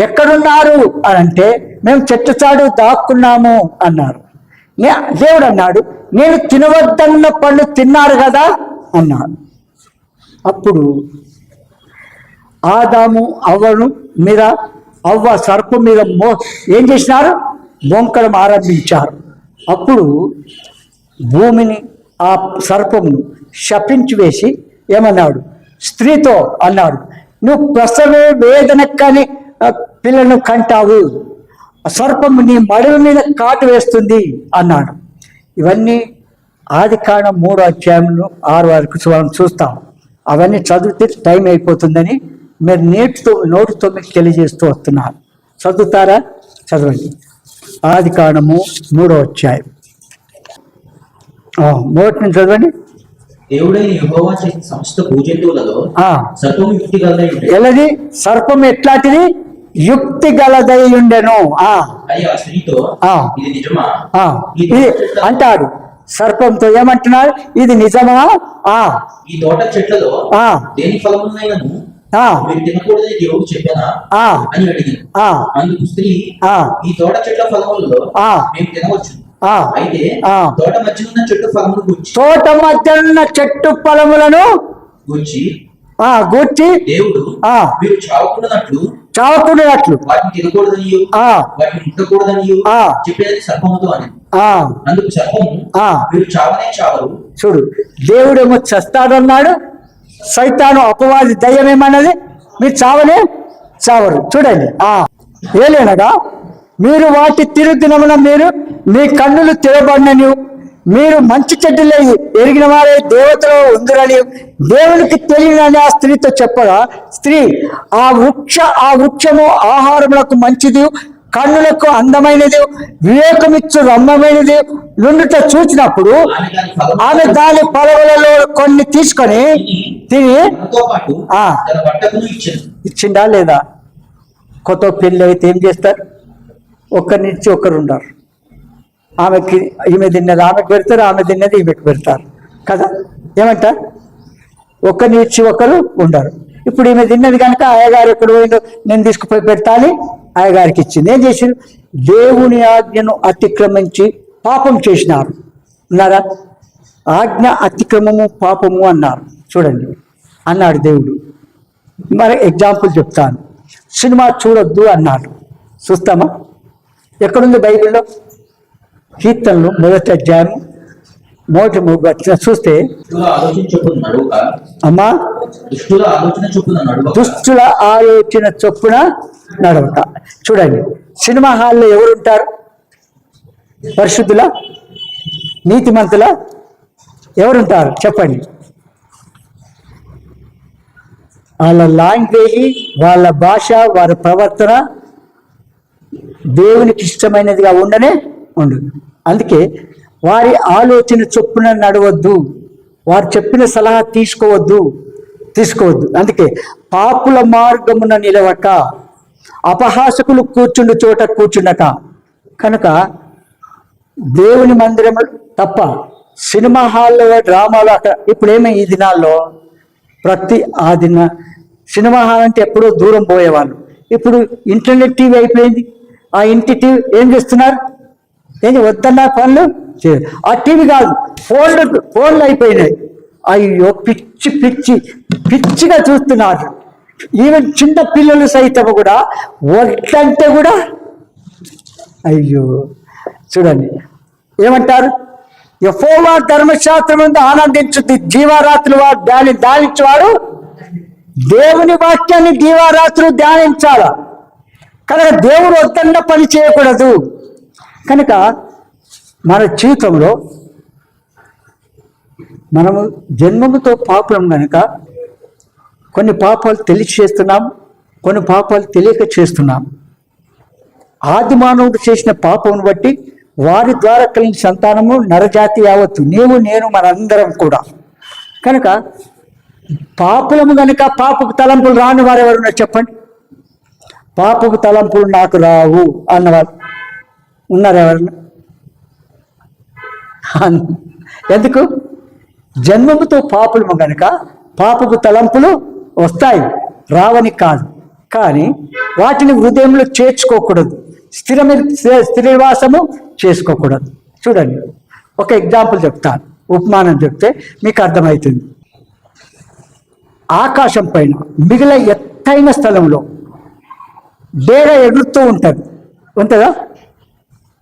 ఎక్కడున్నారు అని అంటే మేము చెట్ల చాటు దాక్కున్నాము అన్నారు. దేవుడు అన్నాడు, నేను తినవద్దన్న పండు తిన్నారు కదా అన్నాడు. అప్పుడు ఆదాము అవ్వను మీద అవ్వ సర్పం మీద ఏం చేసినారు? బొంకడం ఆరంభించారు. అప్పుడు భూమిని ఆ సర్పమును శపించి వేసి ఏమన్నాడు? స్త్రీతో అన్నాడు, నువ్వు ప్రసవ వేదన కానీ పిల్లను కంటావు, సర్పము నీ మడుల మీద కాటు వేస్తుంది అన్నాడు. ఇవన్నీ ఆదికాండం 3:6 వరకు మనం చూస్తాం. అవన్నీ చదివితే టైం అయిపోతుందని మీరు నోటితో మీకు తెలియజేస్తూ వస్తున్నారు. చదువుతారా? చదవండి. ఆదికాండము 3:1 మొదటి నుంచి చదవండి. దేవుడైన యెహోవా చేసిన సమస్త భూజంతువులలో సర్పము యుక్తి గలదై ఉండెను. ఎలాది సర్పం ఎట్లాంటిది? యుక్తి గలదై ఉండెను. అయ్యా స్త్రీతో ఇది నిజమా? ఇది అంటాడు. సర్పంతో ఏమంటున్నారు? ఇది నిజమా? ఈ తోట చెట్లలో దేని ఫలమునైనను మీరు తినకూడదని దేవుడు చెప్పానా అని అడిగింది. అందుకు స్త్రీ, ఈ తోట చెట్ల ఫలములలో మేము తినవచ్చు, అయితే తోట మధ్య ఉన్న చెట్టు ఫలమును గూర్చి దేవుడు మీరు చావకుండానట్లు వాటిని తినకూడదని వాటిని ముట్టకూడదని చెప్పేది సర్పముతో అని. అందుకు సర్పము, మీరు చావనే చావరు. చూడు, దేవుడేమో చస్తాడన్నాడు, సైతాను అపవాది దయ్యం ఏమన్నది? మీరు చావనే చావరు. చూడండి, ఏలేనగా మీరు వాటి తిరుగుతున్నమున మీరు మీ కన్నులు తెరబడినని, మీరు మంచి చెడ్డలే ఎరిగిన వారే దేవతలో ఉందిరని దేవునికి తెలియని ఆ స్త్రీతో చెప్పగా, స్త్రీ ఆ వృక్షము ఆహారములకు మంచిది, కన్నులకు అందమైనది, వివేకమిచ్చు రమ్యమైనది నుండుట చూసినప్పుడు ఆమె దాని ఫలములలో కొన్ని తీసుకొని తిని ఇచ్చిందా లేదా? కొత్త పెళ్ళి అయితే ఏం చేస్తారు? ఒకరినిచ్చి ఒకరు ఉండరు. ఈమె తిన్నది ఆమెకు పెడతారు, ఆమె తిన్నది ఈమెకు పెడతారు కదా. ఏమంటారు? ఒకరిని ఇచ్చి ఒకరు ఉండరు. ఇప్పుడు ఈమె తిన్నది కనుక అయ్యగారు ఎక్కడ పోయిందో నేను తీసుకుపోయి పెట్టాలి, అయ్యగారికి ఇచ్చింది. ఏం చేసింది? దేవుని ఆజ్ఞను అతిక్రమించి పాపం చేసినారు. ఉన్నారా? ఆజ్ఞ అతిక్రమము పాపము అన్నారు. చూడండి అన్నాడు దేవుడు. మరి ఎగ్జాంపుల్ చెప్తాను. సినిమా చూడొద్దు అన్నాడు. చూస్తామా? ఎక్కడుంది బైబిల్లో? కీర్తనలు 1వ అధ్యాయం 1 చూస్తే, అమ్మా దుష్టుల ఆలోచన చొప్పున నడవక. చూడండి, సినిమా హాల్లో ఎవరుంటారు? పరిశుద్ధుల, నీతిమంతుల ఎవరుంటారు? చెప్పండి. వాళ్ళ లాంగ్వేజ్, వాళ్ళ భాష, వారి ప్రవర్తన దేవునికి ఇష్టమైనదిగా ఉండు. అందుకే వారి ఆలోచన చొప్పున నడవద్దు, వారు చెప్పిన సలహా తీసుకోవద్దు. అందుకే పాపుల మార్గమున నిలవక, అపహాసకులు కూర్చుండు చోట కూర్చుండక. కనుక దేవుని మందిరం తప్ప సినిమా హాల్లో డ్రామాలు అక్కడ ఇప్పుడేమో ఈ దినాల్లో ప్రతి ఆ దిన సినిమా హాల్ అంటే ఎప్పుడో దూరం పోయేవాళ్ళు. ఇప్పుడు ఇంటర్నెట్ టీవీ అయిపోయింది. ఆ ఇంటి టీవీ ఏం చేస్తున్నారు? ఏంటి వద్దన్న పనులు ఆ టీవీ కాదు, ఫోన్లు అయిపోయినాయి. అయ్యో పిచ్చిగా చూస్తున్నారు. ఈవెన్ చిన్న పిల్లలు సైతం కూడా వద్దంటే కూడా అయ్యో. చూడండి ఏమంటారు, యెహోవా ధర్మశాస్త్రం ముందు ఆనందించుద్ది, జీవారాత్రులు వాడు ధ్యానించేవాడు దేవుని వాక్యాన్ని దీవారాత్రులు ధ్యానించాల. కనుక దేవుడు వద్దన్న పని చేయకూడదు. కనుక మన జీవితంలో మనము జన్మముతో పాపం కనుక కొన్ని పాపాలు తెలిసి చేస్తున్నాం, కొన్ని పాపాలు తెలియక చేస్తున్నాం. ఆది మానవుడు చేసిన పాపమును బట్టి వారి ద్వారా కలిగిన సంతానము నరజాతి యావత్తు, నీవు నేను మనందరం కూడా. కనుక పాపులము కనుక పాపపు తలంపులు రాని వారు ఎవరున్నారు చెప్పండి? పాపపు తలంపులు నాకు రావు అన్నవారు ఉన్నారు ఎవరన్నా? ఎందుకు? జన్మముతో పాపులము కనుక పాపపు తలంపులు వస్తాయి, రావని కాదు. కానీ వాటిని హృదయంలో చేర్చుకోకూడదు, స్థిరవాసము చేసుకోకూడదు. చూడండి ఒక ఎగ్జాంపుల్ చెప్తాను, ఉపమానం చెప్తే మీకు అర్థమవుతుంది. ఆకాశం పైన మిగిలిన ఎత్తైన స్థలంలో డేగ ఎగురుతూ ఉంటుంది, ఉంటుందా?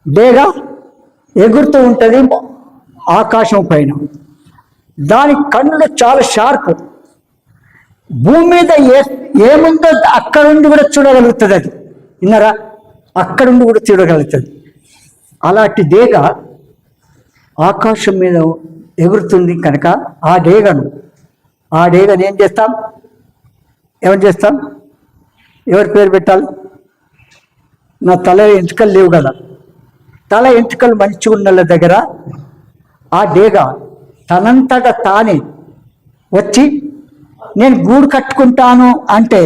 డేగ ఎగురుతూ ఉంటుంది ఆకాశం పైన. దాని కన్నులు చాలా షార్ప్. భూమి మీద ఏముందో అక్కడ నుండి కూడా చూడగలుగుతుంది. అది విన్నారా? అక్కడ నుండి కూడా చూడగలుగుతుంది. అలాంటి డేగ ఆకాశం మీద ఎగురుతుంది కనుక ఆ డేగను ఏం చేస్తాం? ఏమని చేస్తాం? ఎవరి పేరు పెట్టాలి? నా తల ఎంట్రుకలు లేవు కదా, తల ఎంట్రుకలు మంచిగా ఉన్న దగ్గర ఆ డేగ తనంతటా తానే వచ్చి నేను గూడు కట్టుకుంటాను అంటే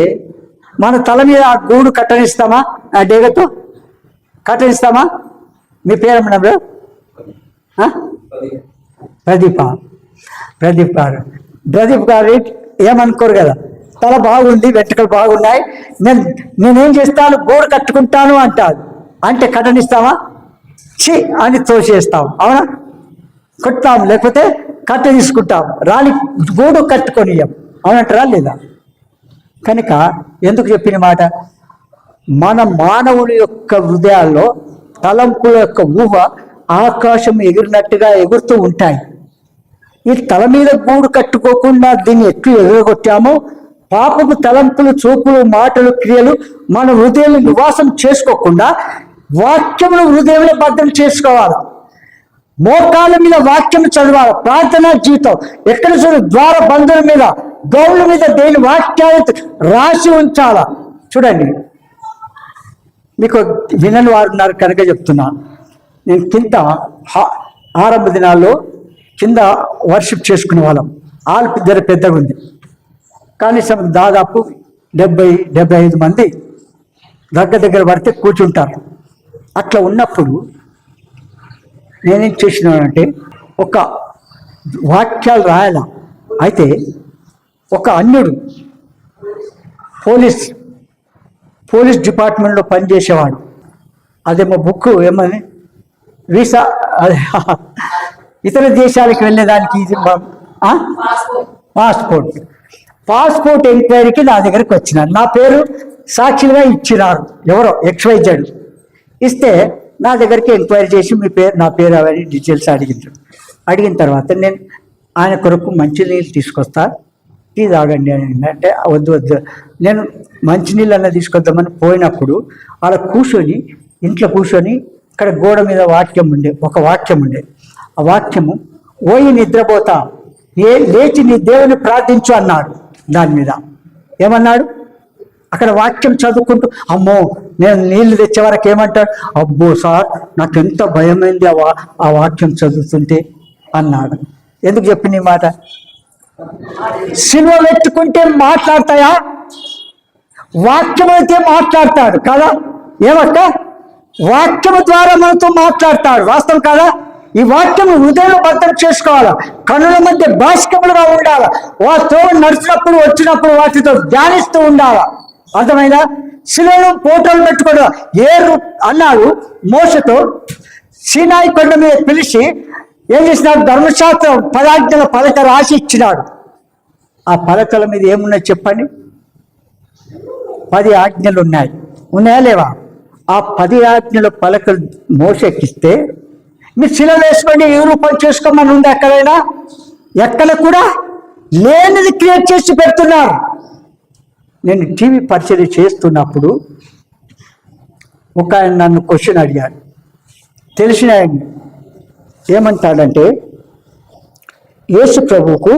మన తల మీద ఆ గూడు కట్టనిస్తామా? ఆ డేగతో కట్టనిస్తామా? మీ పేరేమన్నా? ప్రదీప్ గారు ఏమనుకోరు కదా, తల బాగుంది, వెంట్రుకలు బాగున్నాయి, నేనేం చేస్తాను, గూడు కట్టుకుంటాను అంటారు. అంటే కట్టనిస్తామా? చి అని తోసేస్తాం, అవునా? కొట్టాం, లేకపోతే కట్ట తీసుకుంటాం, రాని గూడు కట్టుకొనియం, అవునంటారా లేదా? కనుక ఎందుకు చెప్పిన మాట? మన మానవుని యొక్క హృదయాల్లో తలంపుల యొక్క ఊహ ఆకాశం ఎగిరినట్టుగా ఎగురుతూ ఉంటాయి. ఈ తల మీద గూడు కట్టుకోకుండా దీన్ని ఎట్లు ఎగరగొట్టామో పాపపు తలంపులు, చూపులు, మాటలు, క్రియలు మన హృదయంలో నివాసం చేసుకోకుండా వాక్యమును హృదయంలో భద్రం చేసుకోవాలి. మోకాళ్ళ మీద వాక్యం చదవాలి. ప్రార్థనా జీవితం ఎక్కడ చూడు, ద్వార బంధువుల మీద, గౌళ్ళ మీద దేని వాక్యాలు రాసి ఉంచాల. చూడండి, మీకు వినని వారు ఉన్నారు కనుక చెప్తున్నా. నేను కింద ఆరంభ దినాల్లో కింద వర్షిప్ చేసుకునే వాళ్ళం. ఆల్పు ధర పెద్దగా ఉంది, కనీసం దాదాపు 70-75 మంది దగ్గర పడితే కూర్చుంటారు. అట్లా ఉన్నప్పుడు నేనేం చేసినానంటే ఒక వాక్యాలు రాయాల. అయితే ఒక అన్యుడు పోలీస్ డిపార్ట్మెంట్లో పనిచేసేవాడు. అదేమో బుక్ ఏమని వీసా, ఇతర దేశాలకు వెళ్ళేదానికి ఇది పాస్పోర్ట్ ఎంక్వైరీకి నా దగ్గరికి వచ్చినారు. నా పేరు సాక్షిగా ఇచ్చినారు, ఎవరో XYZ ఇస్తే నా దగ్గరికి ఎంక్వైరీ చేసి నా పేరు అవన్నీ డీటెయిల్స్ అడిగిన తర్వాత నేను ఆయన కొరకు మంచినీళ్ళు తీసుకొస్తా, టీ తాగండి అని. అంటే వద్దు నేను మంచినీళ్ళు అన్న తీసుకొద్దామని పోయినప్పుడు అలా ఇంట్లో కూర్చొని ఇక్కడ గోడ మీద ఒక వాక్యం ఉండే. ఆ వాక్యము, ఓయి నిద్రపోతా, లేచి నీ దేవుని ప్రార్థించు అన్నాడు. దాని మీద ఏమన్నాడు? అక్కడ వాక్యం చదువుకుంటూ, అమ్మో నేను నీళ్లు తెచ్చే వరకు ఏమంటాడు, అబ్బో సార్ నాకెంత భయమైంది ఆ వాక్యం చదువుతుంటే అన్నాడు. ఎందుకు చెప్పిన ఈ మాట? సిలువ పెట్టుకుంటే మాట్లాడతాయా? వాక్యం అయితే మాట్లాడతాడు కదా. ఏమక్క వాక్యము ద్వారా మనతో మాట్లాడతాడు. వాస్తవం కాదా? ఈ వాక్యము హృదయంలో భద్రం చేసుకోవాలా, కనుల మధ్య భాషికములుగా ఉండాలా, వాటితో నడిచినప్పుడు వచ్చినప్పుడు వాటితో ధ్యానిస్తూ ఉండాలా. అర్థమైనా? శిలను ఫోటోలు పెట్టుకోవడం అన్నాడు మోసతో. సీనాయి కొండ మీద పిలిచి ఏం చేసినాడు? ధర్మశాస్త్రం 10 ఆజ్ఞల పలక రాసి ఇచ్చినాడు. ఆ పలకల మీద ఏమున్నాయి చెప్పండి? 10 ఆజ్ఞలు ఉన్నాయా లేవా? ఆ 10 ఆజ్ఞల పలకలు మోసెక్కిస్తే మీరు శిలలో వేసుకోండి, ఈ రూపం చేసుకోమని ఉంది ఎక్కడైనా? ఎక్కడ కూడా లేనిది క్రియేట్ చేసి పెడుతున్నారు. నేను టీవీ పరిచయం చేస్తున్నప్పుడు ఒక ఆయన నన్ను క్వశ్చన్ అడిగాడు. తెలిసిన ఆయన ఏమంటాడంటే, యేసు ప్రభువుకు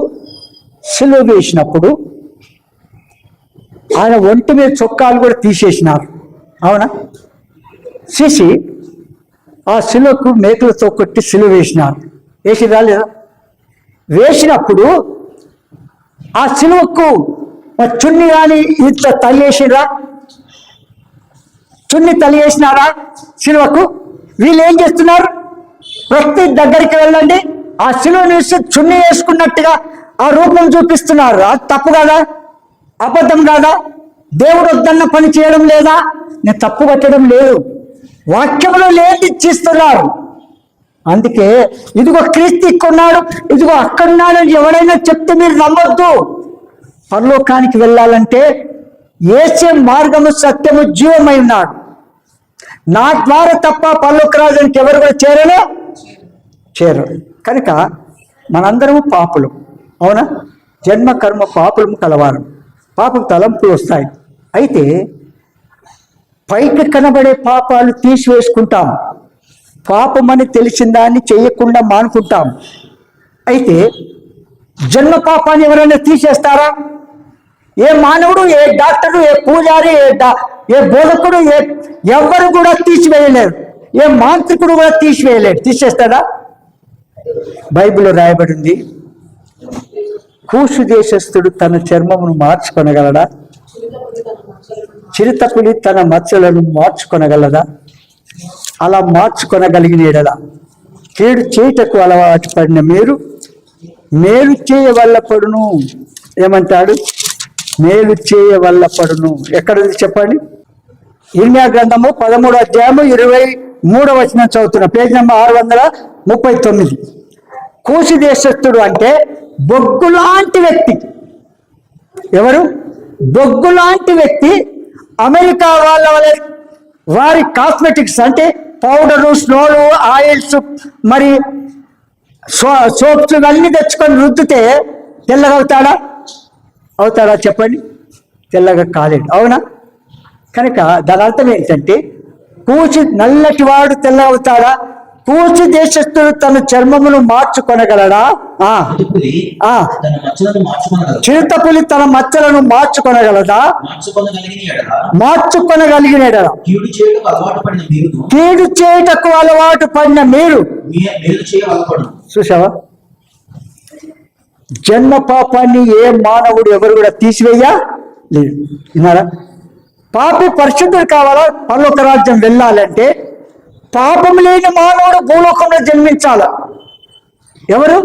సిలువ వేసినప్పుడు ఆయన ఒంటి మీద చొక్కాలు కూడా తీసేసినారు. అవునా? తీసి ఆ సిలువకు మేకులతో కొట్టి సిలువ వేసినారు. వేసి రాలేదా? వేసినప్పుడు ఆ సిలువకు చున్ని కానీ ఇట్లా తలివేసిరా? చున్ని తలివేసినారా సిలువకు? వీళ్ళు ఏం చేస్తున్నారు? ప్రతి దగ్గరికి వెళ్ళండి, ఆ సిలువను వేసి చున్ని వేసుకున్నట్టుగా ఆ రూపం చూపిస్తున్నారు. అది తప్పు కాదా? అబద్ధం కాదా? దేవుడు వద్దన్న పని చేయడం లేదా? నేను తప్పు పట్టడం లేదు, వాక్యంలో లేని చేస్తున్నారు. అందుకే ఇదిగో క్రీస్తు ఇక్కడున్నాడు, ఇదిగో అక్కడున్నాడు ఎవరైనా చెప్తే మీరు నమ్మొద్దు. పరలోకానికి వెళ్ళాలంటే యేసే మార్గము, సత్యము, జీవమై ఉన్నాడు. నా ద్వారా తప్ప పరలోక రాజానికి ఎవరు కూడా చేరరు. కనుక మనందరము పాపులు. అవునా? జన్మ కర్మ పాపులము కలవారం. పాపం తలంపులు వస్తాయి. అయితే పైకి కనబడే పాపాలు తీసివేసుకుంటాం. పాపమని తెలిసిన దాన్ని చేయకుండా మానుకుంటాం. అయితే జన్మ పాపాన్ని ఎవరైనా తీసేస్తారా? ఏ మానవుడు, ఏ డాక్టరు, ఏ పూజారి, ఏ బోధకుడు, ఎవరు కూడా తీసివేయలేరు. ఏ మాంత్రికుడు కూడా తీసివేయలేడు. తీసేస్తాడా? బైబిల్లో రాయబడింది, కూషు దేశస్థుడు తన చర్మమును మార్చుకొనగలడా? చిరుతపులి తన మచ్చలను మార్చుకొనగలదా? అలా మార్చుకొనగలిగిన ఎడల కీడు చేయుటకు అలవాటు పడిన మీరు మేలు చేయవల్లపడును. ఏమంటాడు? మేలు చేయవల్లపడును. ఎక్కడుంది చెప్పండి? ఇర్మీయా గ్రంథము 13వ అధ్యాయము 23వ వచనం చదువుతున్న, పేజ్ నెంబర్ 639. కూషు దేశస్థుడు అంటే బొగ్గు లాంటి వ్యక్తి. ఎవరు? బొగ్గు లాంటి వ్యక్తి. అమెరికా వాళ్ళ వారి కాస్మెటిక్స్ అంటే పౌడరు, స్నోలు, ఆయిల్స్, మరి సోప్స్ ఇవన్నీ తెచ్చుకొని రుద్దితే తెల్లగా అవుతాడా చెప్పండి? తెల్లగా కాలేడు. అవునా? కనుక దాని అర్థం ఏంటంటే, కూచి నల్లటి వాడు తెల్ల అవుతాడా? కూచి దేశస్థుడు తన చర్మమును మార్చుకొనగలడా? చిరుతపులి తన మచ్చలను మార్చుకొనగలదా? మార్చుకొనగలిగిన కీడు చేయుటకు అలవాటు పడిన మీరు చూసావా? జన్మ పాపాన్ని ఏ మానవుడు ఎవరు కూడా తీసివేయలేదు. విన్నారా? పాపి పరిశుద్ధుడు కావాలా? పరలోక రాజ్యం వెళ్ళాలంటే పాపం లేని మానవుడు భూలోకంలో జన్మించాల. ఎవరు?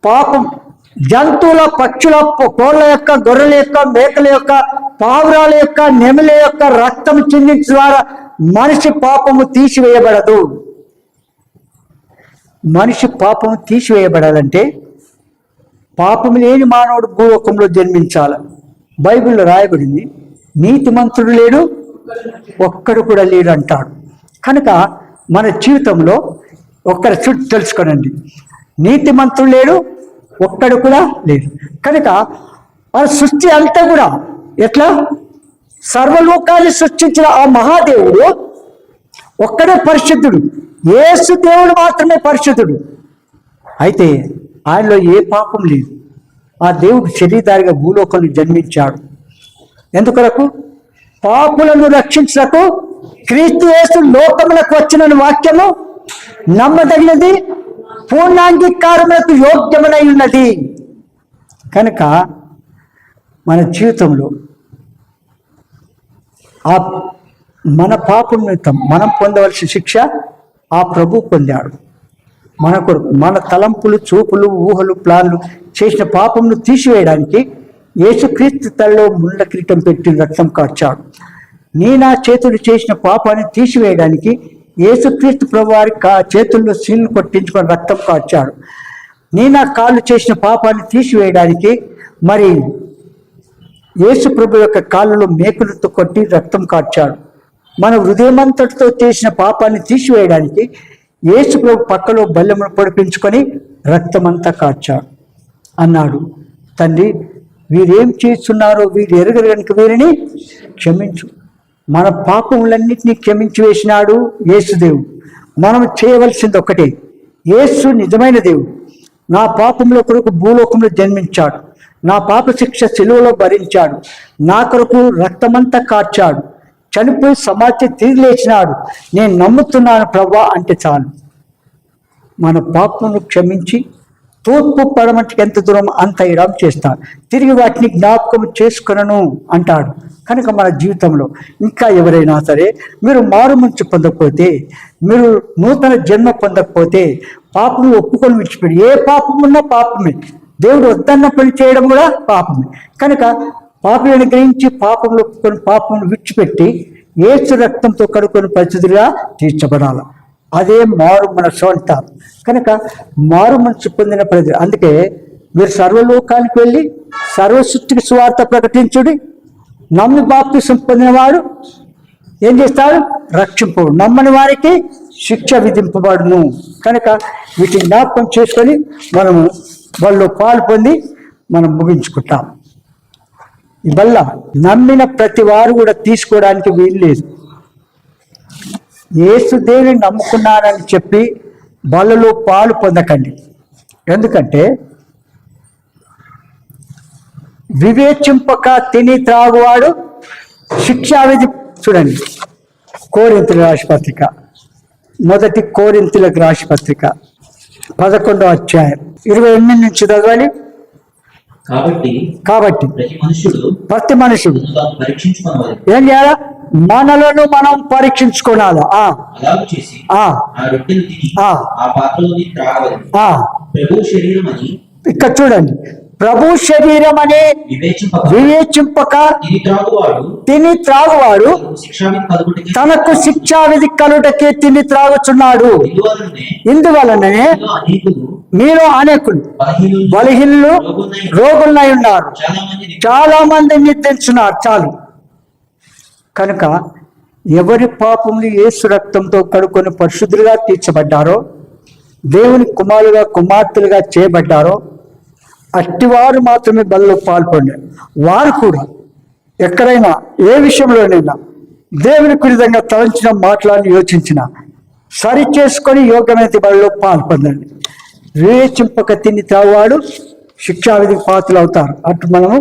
పాపం జంతువుల, పక్షుల, కోళ్ళ యొక్క, గొర్రెల యొక్క, మేకల యొక్క, పావురాల యొక్క, నెమల యొక్క రక్తం చిందించడం ద్వారా మనిషి పాపము తీసివేయబడదు. మనిషి పాపము తీసివేయబడాలంటే పాపం లేని మానవుడు భూలోకంలో జన్మించాల. బైబిల్లో రాయబడింది, నీతిమంతుడు లేడు, ఒక్కడు కూడా లేడు అంటాడు. కనుక మన జీవితంలో ఒక్కరి చుట్టూ తెలుసుకోనండి, నీతిమంతుడు లేడు, ఒక్కడు కూడా లేడు. కనుక మన సృష్టి అంతా కూడా ఎట్లా? సర్వలోకాన్ని సృష్టించిన ఆ మహాదేవుడు ఒక్కడే పరిశుద్ధుడు. యేసు దేవుడు మాత్రమే పరిశుద్ధుడు. అయితే ఆయనలో ఏ పాపం లేదు. ఆ దేవుడు శరీరధారిగా భూలోకంలో జన్మించాడు. ఎందుకొరకు? పాపులను రక్షించకు క్రీస్తు యేసు లోకములకు వచ్చిన వాక్యము నమ్మదగినది, పూర్ణాంగీకారములకు యోగ్యమనై ఉన్నది. కనుక మన జీవితంలో ఆ మన పాపం నిమిత్తం మనం పొందవలసిన శిక్ష ఆ ప్రభు పొందాడు మన కొరకు. మన తలంపులు, చూపులు, ఊహలు, ప్లాన్లు చేసిన పాపంను తీసివేయడానికి యేసుక్రీస్తు తలలో ముళ్ళ కిరీటం పెట్టి రక్తం కార్చాడు. నా చేతులు చేసిన పాపాన్ని తీసివేయడానికి యేసుక్రీస్తు ప్రభు వారి చేతుల్లో సీల్ను కొట్టించుకొని రక్తం కార్చాడు. నా కాళ్ళు చేసిన పాపాన్ని తీసివేయడానికి మరి యేసు ప్రభు యొక్క కాళ్ళలో మేకులతో కొట్టి రక్తం కార్చాడు. మన హృదయమంతటితో చేసిన పాపాన్ని తీసివేయడానికి యేసు ప్రభు పక్కలో బల్లెమును పొడిపించుకొని రక్తమంతా కార్చాడు. అన్నాడు, తండ్రి వీరేం చేస్తున్నారో వీరు ఎరుగరు కనుక వీరిని క్షమించు. మన పాపములన్నింటినీ క్షమించి వేసినాడు యేసుదేవుడు. మనం చేయవలసింది ఒకటే, యేసు నిజమైన దేవుడు. నా పాపముల కొరకు భూలోకంలో జన్మించాడు, నా పాప శిక్ష శిలువలో భరించాడు, నా కొరకు రక్తమంతా కార్చాడు, చనిపోయి సమాధి తిరిగి లేచినాడు, నేను నమ్ముతున్నాను ప్రభా అంటే చాలు. మన పాపమును క్షమించి తూర్పు పడమటికి ఎంత దూరం అంత ఇడం చేస్తాడు, తిరిగి వాటిని జ్ఞాపకం చేసుకొనను అంటాడు. కనుక మన జీవితంలో ఇంకా ఎవరైనా సరే మీరు మారుమనసు పొందకపోతే, మీరు నూతన జన్మ పొందకపోతే, పాపము ఒప్పుకొని విడిచిపెట్టి, ఏ పాపమున్నా పాపమే, దేవుడు వద్దన్న పని చేయడం కూడా పాపమే. కనుక పాపలను గ్రహించి పాపంలో ఒప్పుకొని పాపమును విడిచిపెట్టి యేసు రక్తంతో కడుక్కొని పరిస్థితులుగా తీర్చబడాలి. అదే మారు మనసు అంటారు. కనుక మారు మనసు పొందిన ప్రజలు, అందుకే మీరు సర్వలోకానికి వెళ్ళి సర్వసృష్టికి సువార్త ప్రకటించుడి, నమ్మి బాప్తిసం పొందినవాడు ఏం చేస్తాడు? రక్షింపడు, నమ్మని వారికి శిక్ష విధింపబడును. కనుక వీటిని జ్ఞాపకం చేసుకొని మనము వాళ్ళు పాలు పొంది మనం ముగించుకుంటాం. ఈ వల్ల నమ్మిన ప్రతి వారు కూడా తీసుకోవడానికి వీలు లేదు. యేసు దేవుని నమ్ముకున్నానని చెప్పి బలలో పాలు పొందకండి. ఎందుకంటే వివేచింపక తిని త్రాగువాడు శిక్షావిధి. చూడండి, కోరింథీయులకు రాసిన పత్రిక, మొదటి కోరింథీయులకు రాసిన పత్రిక 11వ అధ్యాయం 28 నుంచి చదవాలి. కాబట్టి ప్రతి మనుషుడు ఏం చేయాలా? మనలను మనం పరీక్షించుకోనాలా. ఇక్కడ చూడండి, ప్రభు శరీరం అని వివేచింపక తిని త్రాగువాడు తనకు శిక్షావిధి కలుటకే తిని త్రాగుచున్నాడు. ఇందువలనే మీలో అనేకులు బలహీనులు, రోగులై ఉన్నారు, చాలా మంది నిద్రించున్నారు. చాలు. కనుక ఎవరి పాపములు యేసు రక్తంతో కడుక్కొని పరిశుద్ధులుగా తీర్చబడ్డారో, దేవుని కుమారులుగా కుమార్తెలుగా చేయబడ్డారో అట్టివారు మాత్రమే బలలో పాల్పొందారు. వారు కూడా ఎక్కడైనా ఏ విషయంలోనైనా దేవునికి విధంగా తలంచిన మాటలను యోచించిన సరి చేసుకొని యోగ్యమైన బలలో పాల్పొందండి. వివేచింపక తిని తావాడు శిక్షావిధికి పాత్రలు అవుతారు. అటు మనము